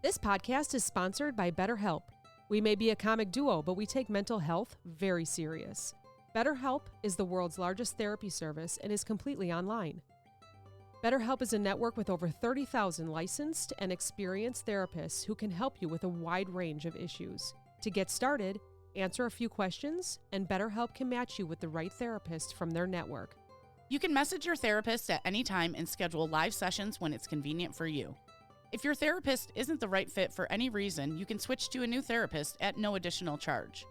This podcast is sponsored by BetterHelp. We may be a comic duo, but we take mental health very serious. BetterHelp is the world's largest therapy service and is completely online. BetterHelp is a network with over 30,000 licensed and experienced therapists who can help you with a wide range of issues. To get started, answer a few questions, and BetterHelp can match you with the right therapist from their network. You can message your therapist at any time and schedule live sessions when it's convenient for you. If your therapist isn't the right fit for any reason, you can switch to a new therapist at no additional charge.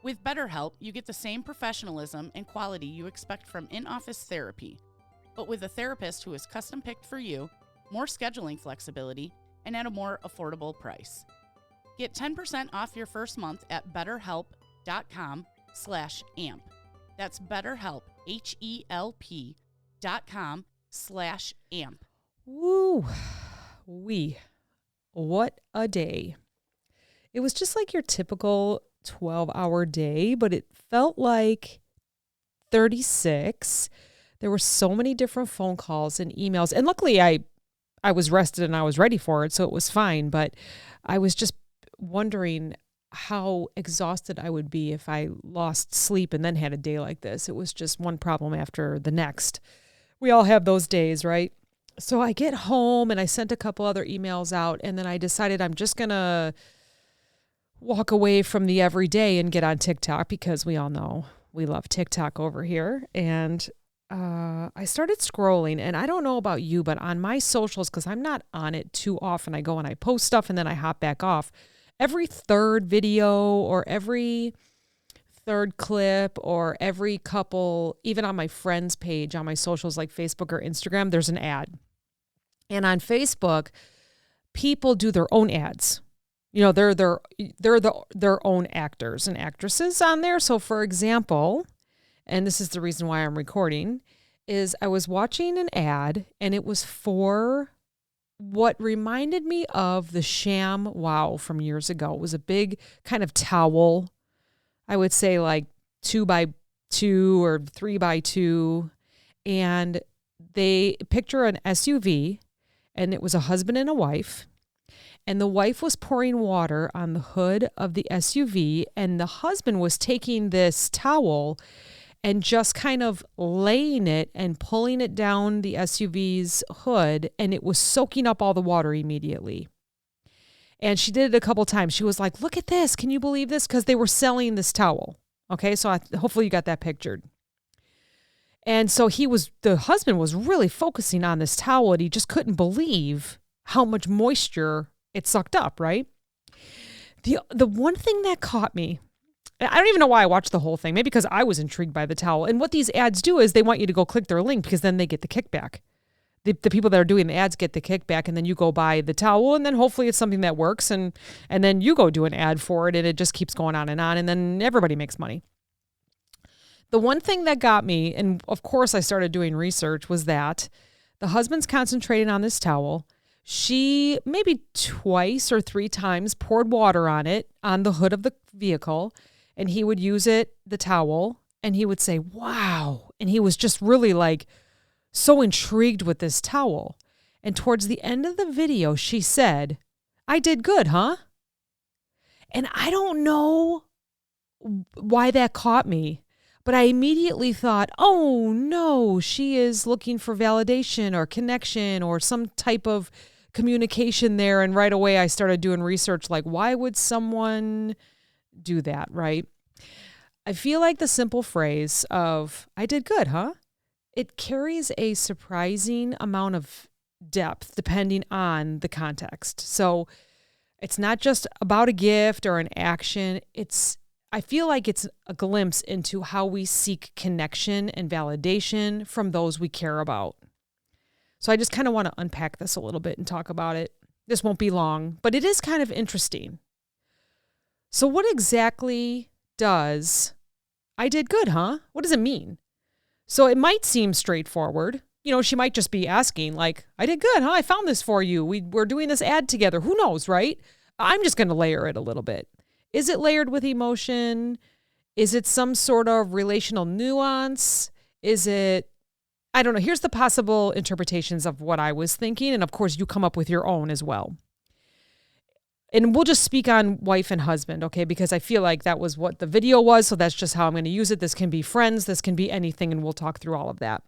With BetterHelp, you get the same professionalism and quality you expect from in-office therapy, but with a therapist who is custom-picked for you, more scheduling flexibility, and at a more affordable price. Get 10% off your first month at betterhelp.com/amp. That's BetterHelp, HELP.com/amp. Woo! What a day. It was just like your typical 12-hour day, but it felt like 36. There were so many different phone calls and emails. And luckily I was rested and I was ready for it, so it was fine. But I was just wondering how exhausted I would be if I lost sleep and then had a day like this. It was just one problem after the next. We all have those days, right? So I get home and I sent a couple other emails out, and then I decided I'm just going to walk away from the everyday and get on TikTok, because we all know we love TikTok over here. And I started scrolling, and I don't know about you, but on my socials, because I'm not on it too often, I go and I post stuff and then I hop back off. Every third video or every third clip or every couple, even on my friends page on my socials like Facebook or Instagram, there's an ad. And on Facebook, people do their own ads. You know, they're their own actors and actresses on there. So for example, and this is the reason why I'm recording, is I was watching an ad and it was for what reminded me of the ShamWow from years ago. It was a big kind of towel, I would say like 2x2 or 3x2. And they picture an SUV, and it was a husband and a wife. And the wife was pouring water on the hood of the SUV, and the husband was taking this towel and just kind of laying it and pulling it down the SUV's hood, and it was soaking up all the water immediately. And she did it a couple times. She was like, "Look at this. Can you believe this?" Because they were selling this towel. Okay, so hopefully you got that pictured. And so the husband was really focusing on this towel, and he just couldn't believe how much moisture it sucked up, right? The one thing that caught me, I don't even know why I watched the whole thing, maybe because I was intrigued by the towel. And what these ads do is they want you to go click their link, because then they get the kickback. The people that are doing the ads get the kickback, and then you go buy the towel, and then hopefully it's something that works, and then you go do an ad for it, and it just keeps going on, and then everybody makes money. The one thing that got me, and of course I started doing research, was that the husband's concentrating on this towel. She maybe twice or three times poured water on it on the hood of the vehicle, and he would use the towel, and he would say, "Wow." And he was just really like so intrigued with this towel. And towards the end of the video, she said, "I did good, huh?" And I don't know why that caught me, but I immediately thought, oh no, she is looking for validation or connection or some type of communication there. And right away I started doing research, like, why would someone do that, right? I feel like the simple phrase of "I did good, huh?" it carries a surprising amount of depth depending on the context. So it's not just about a gift or an action. I feel like it's a glimpse into how we seek connection and validation from those we care about. So I just kind of want to unpack this a little bit and talk about it. This won't be long, but it is kind of interesting. So what exactly does "I did good, huh?" What does it mean? So it might seem straightforward. You know, she might just be asking like, "I did good, huh? I found this for you. We're doing this ad together." Who knows, right? I'm just going to layer it a little bit. Is it layered with emotion? Is it some sort of relational nuance? Is it, I don't know. Here's the possible interpretations of what I was thinking. And of course, you come up with your own as well. and we'll just speak on wife and husband, okay? Because I feel like that was what the video was, so that's just how I'm going to use it. This can be friends, this can be anything, and we'll talk through all of that.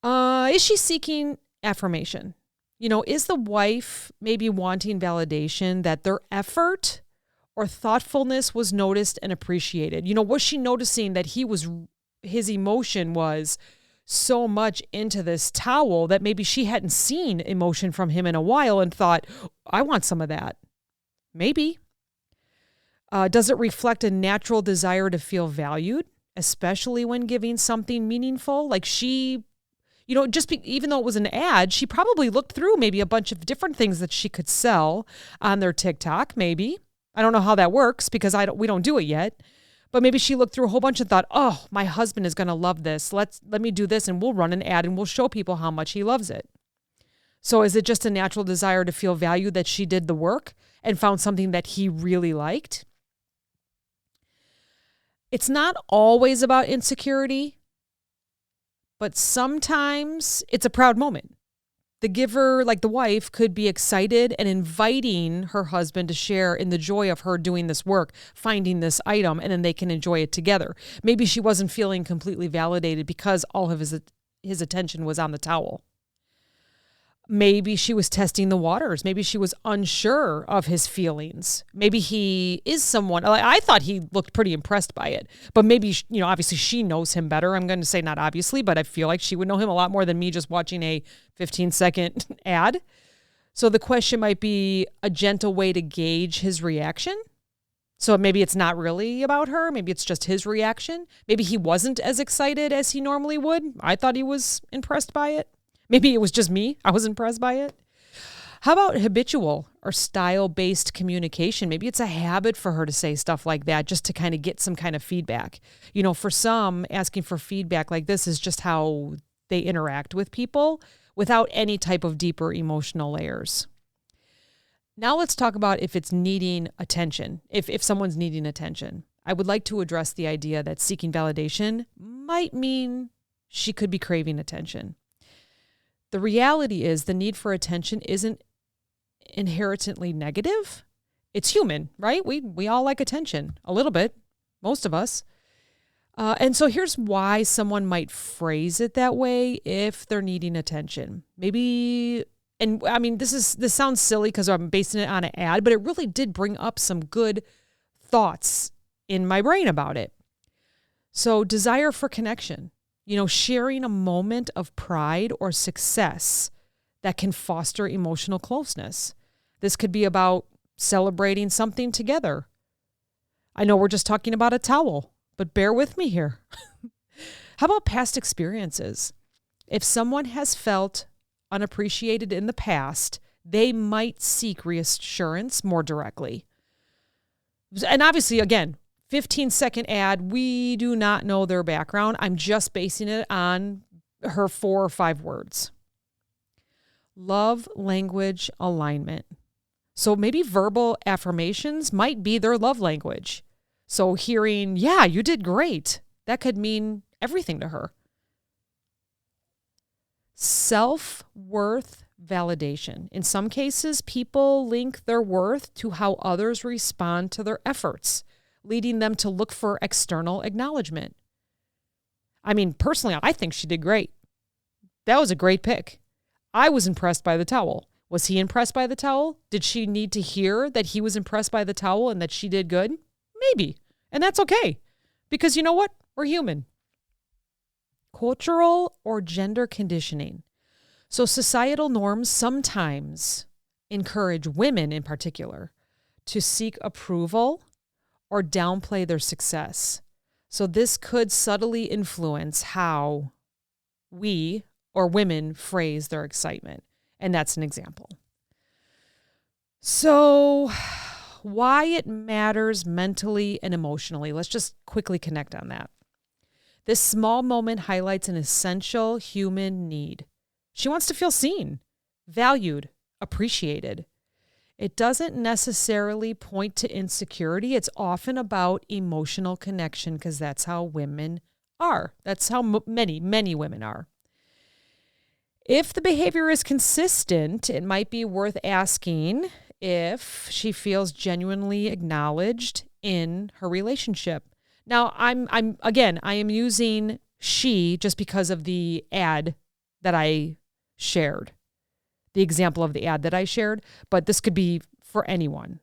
Is she seeking affirmation? Is the wife maybe wanting validation that their effort or thoughtfulness was noticed and appreciated? Was she noticing that his emotion was so much into this towel that maybe she hadn't seen emotion from him in a while and thought, I want some of that? Maybe. Does it reflect a natural desire to feel valued, especially when giving something meaningful? Like she, even though it was an ad, she probably looked through maybe a bunch of different things that she could sell on their TikTok, maybe. I don't know how that works because we don't do it yet. But maybe she looked through a whole bunch and thought, oh, my husband is going to love this. Let me do this and we'll run an ad and we'll show people how much he loves it. So is it just a natural desire to feel valued that she did the work and found something that he really liked? It's not always about insecurity, but sometimes it's a proud moment. The giver, like the wife, could be excited and inviting her husband to share in the joy of her doing this work, finding this item, and then they can enjoy it together. Maybe she wasn't feeling completely validated because all of his attention was on the towel. Maybe she was testing the waters. Maybe she was unsure of his feelings. Maybe he is someone, I thought he looked pretty impressed by it, but maybe, obviously she knows him better. I'm going to say not obviously, but I feel like she would know him a lot more than me just watching a 15-second ad. So the question might be a gentle way to gauge his reaction. So maybe it's not really about her. Maybe it's just his reaction. Maybe he wasn't as excited as he normally would. I thought he was impressed by it. Maybe it was just me. I was impressed by it. How about habitual or style-based communication? Maybe it's a habit for her to say stuff like that just to kind of get some kind of feedback. For some, asking for feedback like this is just how they interact with people without any type of deeper emotional layers. Now let's talk about if it's needing attention, if someone's needing attention. I would like to address the idea that seeking validation might mean she could be craving attention. The reality is the need for attention isn't inherently negative. It's human, right? We all like attention a little bit, most of us. And so here's why someone might phrase it that way if they're needing attention. Maybe, and I mean, this sounds silly because I'm basing it on an ad, but it really did bring up some good thoughts in my brain about it. So desire for connection. Sharing a moment of pride or success that can foster emotional closeness. This could be about celebrating something together. I know we're just talking about a towel, but bear with me here. How about past experiences? If someone has felt unappreciated in the past, they might seek reassurance more directly. And obviously, again, 15-second ad, we do not know their background. I'm just basing it on her 4 or 5 words. Love language alignment. So maybe verbal affirmations might be their love language. So hearing, yeah, you did great, that could mean everything to her. Self-worth validation. In some cases, people link their worth to how others respond to their efforts, leading them to look for external acknowledgement. I mean, personally, I think she did great. That was a great pick. I was impressed by the towel. Was he impressed by the towel? Did she need to hear that he was impressed by the towel and that she did good? Maybe. And that's okay. Because you know what? We're human. Cultural or gender conditioning. So societal norms sometimes encourage women in particular to seek approval or downplay their success. So this could subtly influence how we or women phrase their excitement. And that's an example. So why it matters mentally and emotionally. Let's just quickly connect on that. This small moment highlights an essential human need. She wants to feel seen, valued, appreciated. It doesn't necessarily point to insecurity. It's often about emotional connection because that's how women are. That's how many women are. If the behavior is consistent, it might be worth asking if she feels genuinely acknowledged in her relationship. Now, I am using she just because of the ad that I shared, the example of the ad that I shared, but this could be for anyone.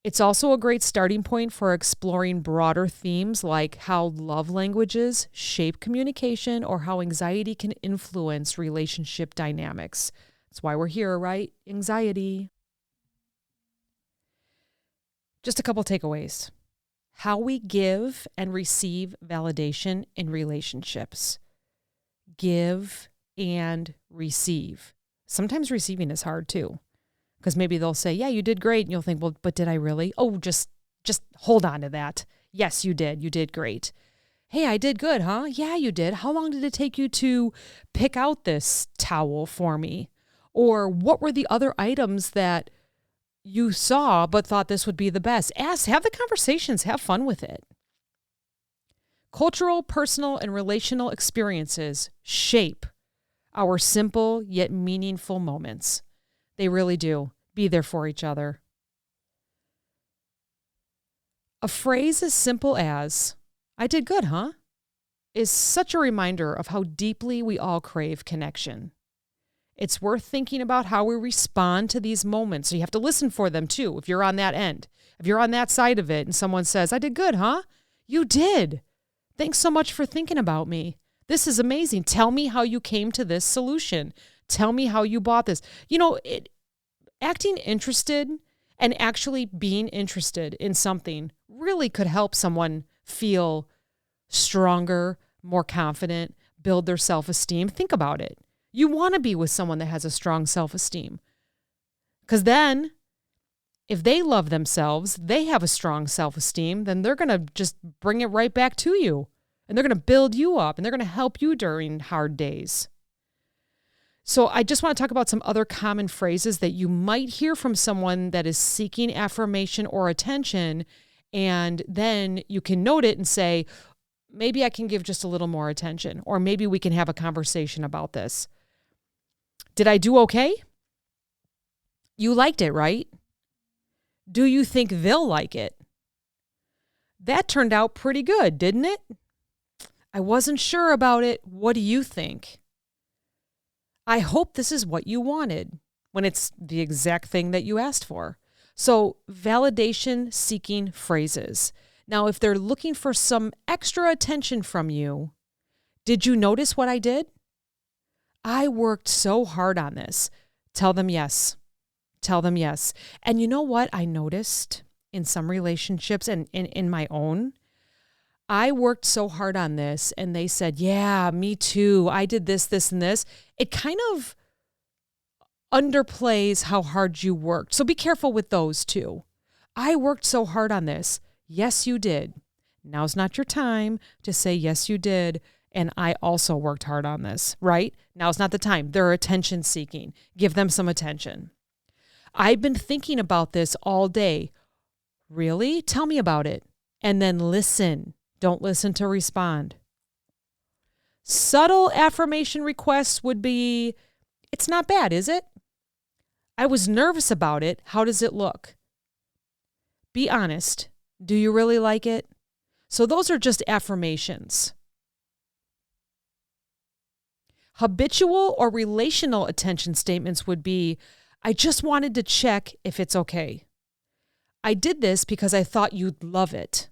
It's also a great starting point for exploring broader themes like how love languages shape communication or how anxiety can influence relationship dynamics. That's why we're here, right? Anxiety. Just a couple takeaways. How we give and receive validation in relationships. Give and receive. Sometimes receiving is hard too, because maybe they'll say, yeah, you did great. And you'll think, well, but did I really? Oh, just hold on to that. Yes, you did. You did great. Hey, I did good, huh? Yeah, you did. How long did it take you to pick out this towel for me? Or what were the other items that you saw but thought this would be the best? Have the conversations, have fun with it. Cultural, personal, and relational experiences shape our simple yet meaningful moments. They really do. Be there for each other. A phrase as simple as, I did good, huh? Is such a reminder of how deeply we all crave connection. It's worth thinking about how we respond to these moments. So you have to listen for them too, if you're on that end. If you're on that side of it and someone says, I did good, huh? You did. Thanks so much for thinking about me. This is amazing. Tell me how you came to this solution. Tell me how you bought this. Acting interested and actually being interested in something really could help someone feel stronger, more confident, build their self-esteem. Think about it. You want to be with someone that has a strong self-esteem. Because then, if they love themselves, they have a strong self-esteem, then they're going to just bring it right back to you. And they're going to build you up and they're going to help you during hard days. So I just want to talk about some other common phrases that you might hear from someone that is seeking affirmation or attention. And then you can note it and say, maybe I can give just a little more attention, or maybe we can have a conversation about this. Did I do okay? You liked it, right? Do you think they'll like it? That turned out pretty good, didn't it? I wasn't sure about it. What do you think? I hope this is what you wanted, when it's the exact thing that you asked for. So, validation-seeking phrases. Now, if they're looking for some extra attention from you, did you notice what I did? I worked so hard on this. Tell them yes. Tell them yes. And you know what I noticed in some relationships and in my own? I worked so hard on this and they said, yeah, me too. I did this, this, and this. It kind of underplays how hard you worked. So be careful with those too. I worked so hard on this. Yes, you did. Now's not your time to say, yes, you did. And I also worked hard on this, right? Now's not the time. They're attention seeking. Give them some attention. I've been thinking about this all day. Really? Tell me about it. And then listen. Don't listen to respond. Subtle affirmation requests would be, it's not bad, is it? I was nervous about it. How does it look? Be honest. Do you really like it? So those are just affirmations. Habitual or relational attention statements would be, I just wanted to check if it's okay. I did this because I thought you'd love it.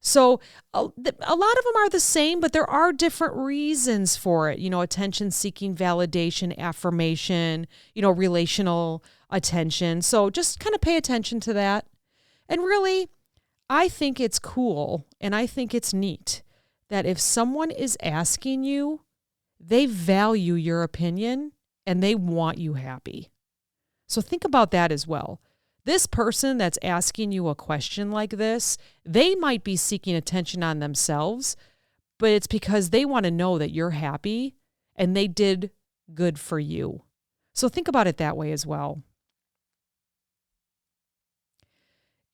So a lot of them are the same, but there are different reasons for it. Attention seeking, validation, affirmation, relational attention. So just kind of pay attention to that. And really, I think it's cool and I think it's neat that if someone is asking you, they value your opinion and they want you happy. So think about that as well. This person that's asking you a question like this, they might be seeking attention on themselves, but it's because they want to know that you're happy and they did good for you. So think about it that way as well.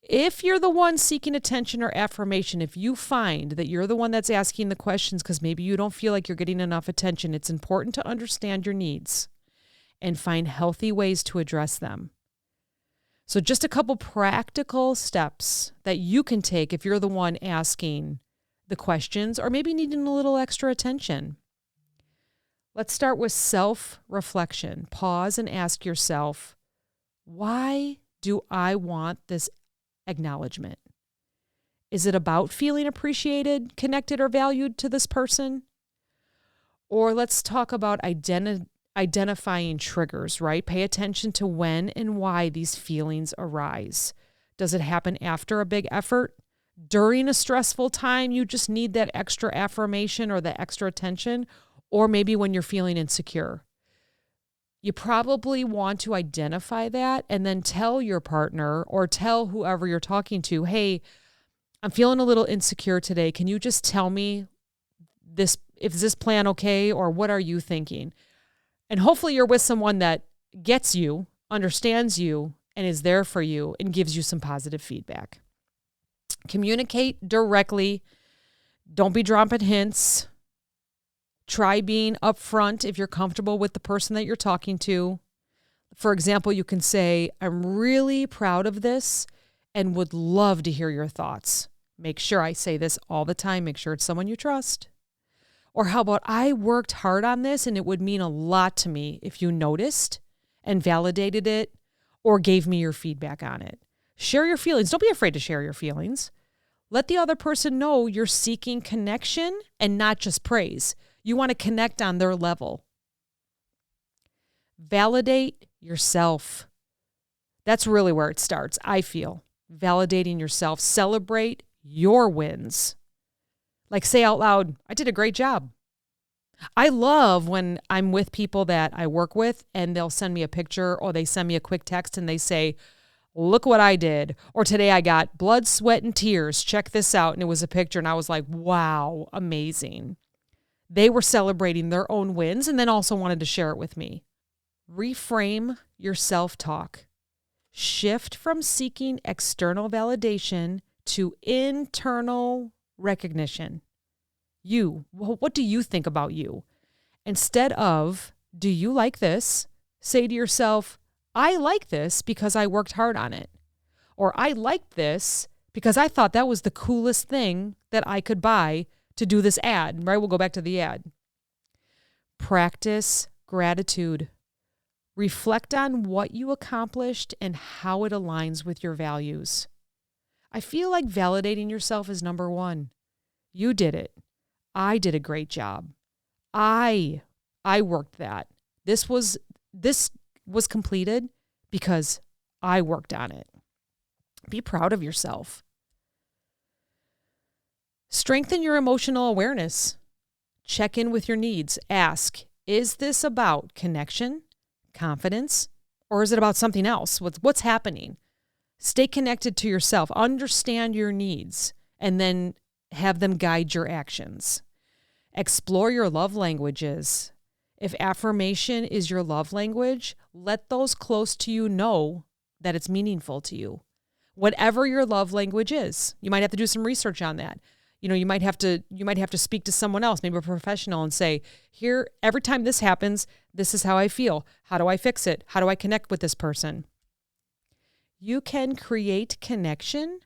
If you're the one seeking attention or affirmation, if you find that you're the one that's asking the questions because maybe you don't feel like you're getting enough attention, it's important to understand your needs and find healthy ways to address them. So just a couple practical steps that you can take if you're the one asking the questions or maybe needing a little extra attention. Let's start with self-reflection. Pause and ask yourself, why do I want this acknowledgement? Is it about feeling appreciated, connected, or valued to this person? Or let's talk about identifying triggers, right? Pay attention to when and why these feelings arise. Does it happen after a big effort? During a stressful time, you just need that extra affirmation or the extra attention? Or maybe when you're feeling insecure? You probably want to identify that and then tell your partner or tell whoever you're talking to, hey, I'm feeling a little insecure today. Can you just tell me is this plan okay? Or what are you thinking? And hopefully you're with someone that gets you, understands you, and is there for you and gives you some positive feedback. Communicate directly. Don't be dropping hints. Try being upfront if you're comfortable with the person that you're talking to. For example, you can say, I'm really proud of this and would love to hear your thoughts. Make sure I say this all the time. Make sure it's someone you trust. Or how about, I worked hard on this and it would mean a lot to me if you noticed and validated it or gave me your feedback on it. Share your feelings. Don't be afraid to share your feelings. Let the other person know you're seeking connection and not just praise. You want to connect on their level. Validate yourself. That's really where it starts, I feel. Validating yourself. Celebrate your wins. Like say out loud, I did a great job. I love when I'm with people that I work with and they'll send me a picture or they send me a quick text and they say, look what I did. Or today I got blood, sweat, and tears. Check this out. And it was a picture and I was like, wow, amazing. They were celebrating their own wins and then also wanted to share it with me. Reframe your self-talk. Shift from seeking external validation to internal recognition. What do you think about you? Instead of, do you like this? Say to yourself, I like this because I worked hard on it. Or I liked this because I thought that was the coolest thing that I could buy to do this ad, right? We'll go back to the ad. Practice gratitude. Reflect on what you accomplished and how it aligns with your values. I feel like validating yourself is number one. You did it. I did a great job. I worked that. This was completed because I worked on it. Be proud of yourself. Strengthen your emotional awareness. Check in with your needs. Ask, is this about connection, confidence, or is it about something else? What's happening? Stay connected to yourself. Understand your needs and then have them guide your actions. Explore your love languages. If affirmation is your love language, let those close to you know that it's meaningful to you. Whatever your love language is, you might have to do some research on that. You might have to speak to someone else, maybe a professional, and say, here, every time this happens, this is how I feel. How do I fix it? How do I connect with this person? You can create connection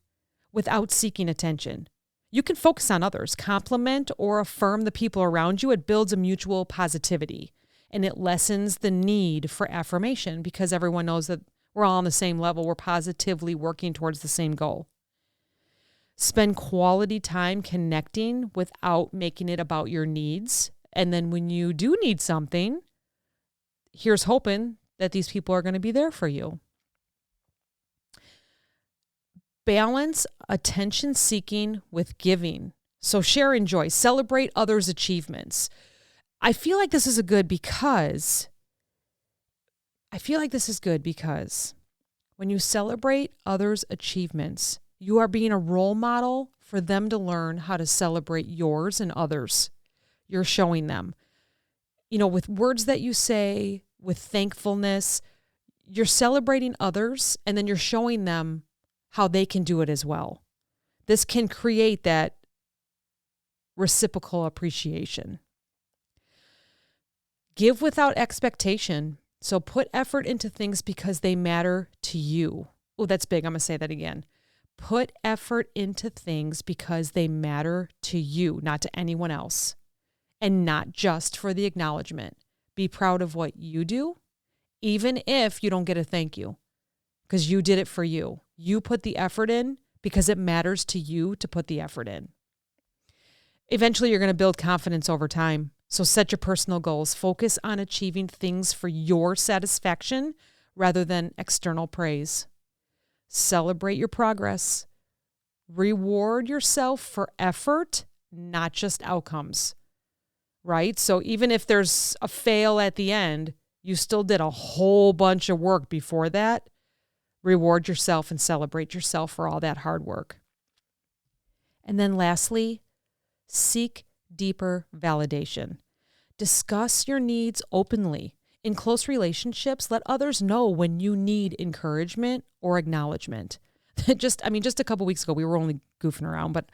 without seeking attention. You can focus on others, compliment or affirm the people around you. It builds a mutual positivity and it lessens the need for affirmation because everyone knows that we're all on the same level. We're positively working towards the same goal. Spend quality time connecting without making it about your needs. And then when you do need something, here's hoping that these people are going to be there for you. Balance attention seeking with giving. So share and joy. Celebrate others' achievements. I feel like this is good because when you celebrate others' achievements, you are being a role model for them to learn how to celebrate yours and others. You're showing them, with words that you say, with thankfulness, you're celebrating others and then you're showing them how they can do it as well. This can create that reciprocal appreciation. Give without expectation. So put effort into things because they matter to you. Oh, that's big. I'm going to say that again. Put effort into things because they matter to you, not to anyone else, and not just for the acknowledgement. Be proud of what you do, even if you don't get a thank you, because you did it for you. You put the effort in because it matters to you to put the effort in. Eventually, you're going to build confidence over time. So set your personal goals. Focus on achieving things for your satisfaction rather than external praise. Celebrate your progress. Reward yourself for effort, not just outcomes, right? So even if there's a fail at the end, you still did a whole bunch of work before that. Reward yourself and celebrate yourself for all that hard work. And then lastly, seek deeper validation. Discuss your needs openly. In close relationships, let others know when you need encouragement or acknowledgement. Just a couple weeks ago, we were only goofing around, but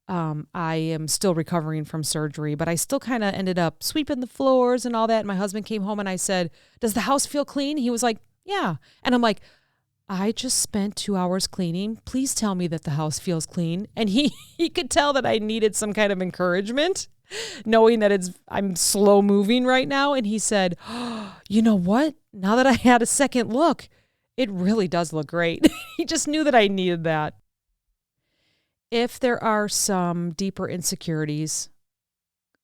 I am still recovering from surgery, but I still kind of ended up sweeping the floors and all that. And my husband came home and I said, "Does the house feel clean?" He was like, "Yeah." And I'm like, "I just spent 2 hours cleaning. Please tell me that the house feels clean." And he could tell that I needed some kind of encouragement, knowing that I'm slow moving right now. And he said, "Oh, you know what? Now that I had a second look, it really does look great." He just knew that I needed that. If there are some deeper insecurities,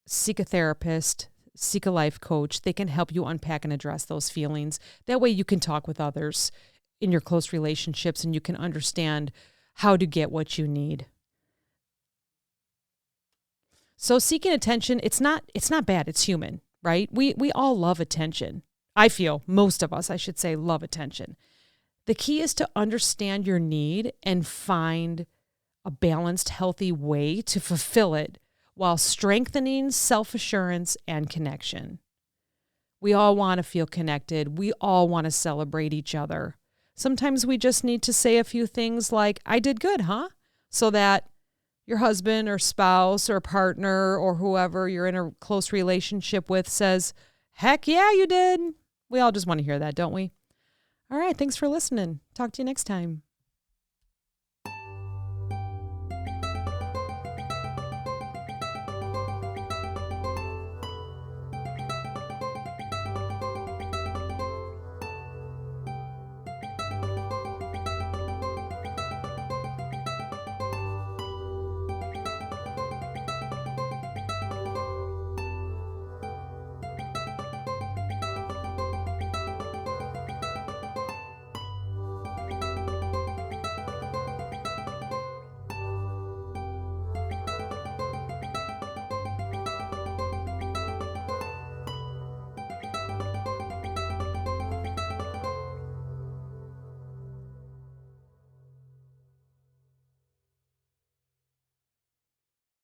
seek a therapist, seek a life coach. They can help you unpack and address those feelings. That way you can talk with others in your close relationships and you can understand how to get what you need. So seeking attention, it's not bad. It's human, right? We all love attention. I feel most of us, I should say, love attention. The key is to understand your need and find a balanced, healthy way to fulfill it while strengthening self-assurance and connection. We all want to feel connected. We all want to celebrate each other. Sometimes we just need to say a few things like, "I did good, huh?" So that your husband or spouse or partner or whoever you're in a close relationship with says, "Heck yeah, you did." We all just want to hear that, don't we? All right, thanks for listening. Talk to you next time.